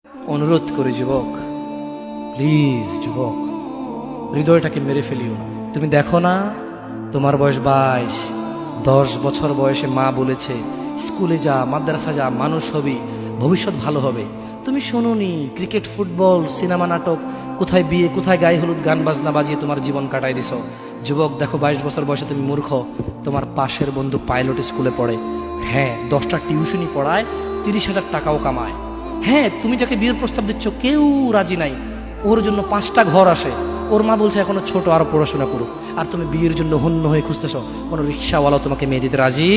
অনুরোধ করি যুবক, প্লিজ যুবক, হৃদয়টাকে মেরে ফেলিও না। তুমি দেখো না, তোমার বয়স 22, 10 বছর বয়সে মা বলেছে স্কুলে যা, মাদ্রাসা যা, মানুষ হবি, ভবিষ্যৎ ভালো হবে। তুমি শোনোনি ক্রিকেট, ফুটবল, সিনেমা, নাটক, কোথায় বিয়ে, কোথায় গায়ে হলুদ, গান বাজনা বাজিয়ে তোমার জীবন কাটাই দিছো। যুবক দেখো, 22 বছর বয়সে তুমি মূর্খ। তোমার পাশের বন্ধু পাইলট স্কুলে পড়ে, হ্যাঁ 10টা টিউশনি পড়ায়, 30,000 টাকাও কামায়। হ্যাঁ, তুমি যাকে বিয়ের প্রস্তাব দিচ্ছ কেউ রাজি নাই, ওর জন্য 5টা ঘর আসে, ওর মা বলছে এখনো ছোট, আরো পড়াশোনা করুক, আর তুমি বিয়ের জন্য হন্য হয়ে খুঁজতেছ, কোনো রিক্সাওয়ালাও তোমাকে মেয়ে দিতে রাজি।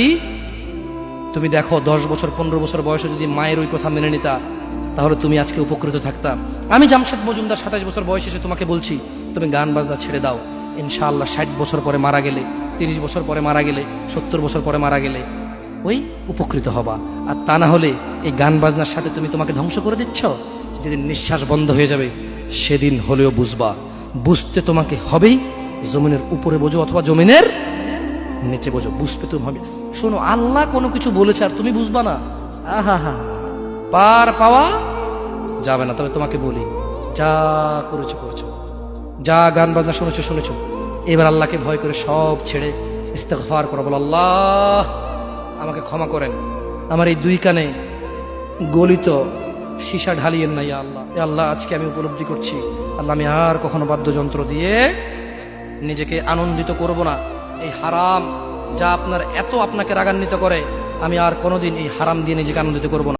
তুমি দেখো 10 বছর 15 বছর বয়সে যদি মায়ের ওই কথা মেনে নিতা, তাহলে তুমি আজকে উপকৃত থাকতা। আমি জামশেদ মজুমদার 27 বছর বয়সে এসে তোমাকে বলছি তুমি গান বাজনা ছেড়ে দাও। ইনশাআল্লাহ 60 বছর পরে মারা গেলে, 30 বছর পরে মারা গেলে, 70 বছর পরে মারা গেলে ওই উপকৃত হবা। আর তা না হলে এই গান বাজনার সাথে তুমি তোমাকে ধ্বংস করে দিচ্ছ। যেদিন নিঃশ্বাস বন্ধ হয়ে যাবে সেদিন হলেও বুঝবা, বুঝতে তোমাকে হবেই। জমিনের উপরে বোঝো অথবা জমিনের নিচে বোঝো, বুঝতে তুমি হবে। শোনো, আল্লাহ কোনো কিছু বলেছে আর তুমি বুঝবা না, আহা হা, পার পাওয়া যাবে না। তবে তোমাকে বলি, যা করেছো করেছো, যা গান বাজনা শুনেছো শুনেছো, এবার আল্লাহকে ভয় করে সব ছেড়ে ইস্তেগফার করো, বলো আল্লাহ আমাকে ক্ষমা করেন, আমার এই 2 কানে গলিত সীসা ঢালিয়েন না। ইয়া আল্লাহ, ইয়া আল্লাহ আজকে আমি উপলব্ধি করছি, আল্লাহ আমি আর কখনো বাদ্যযন্ত্র দিয়ে নিজেকে আনন্দিত করব না। এই হারাম যা আপনাকে রাগান্বিত করে, আমি আর কোনোদিন এই হারাম দিয়ে নিজেকে আনন্দিত করব না।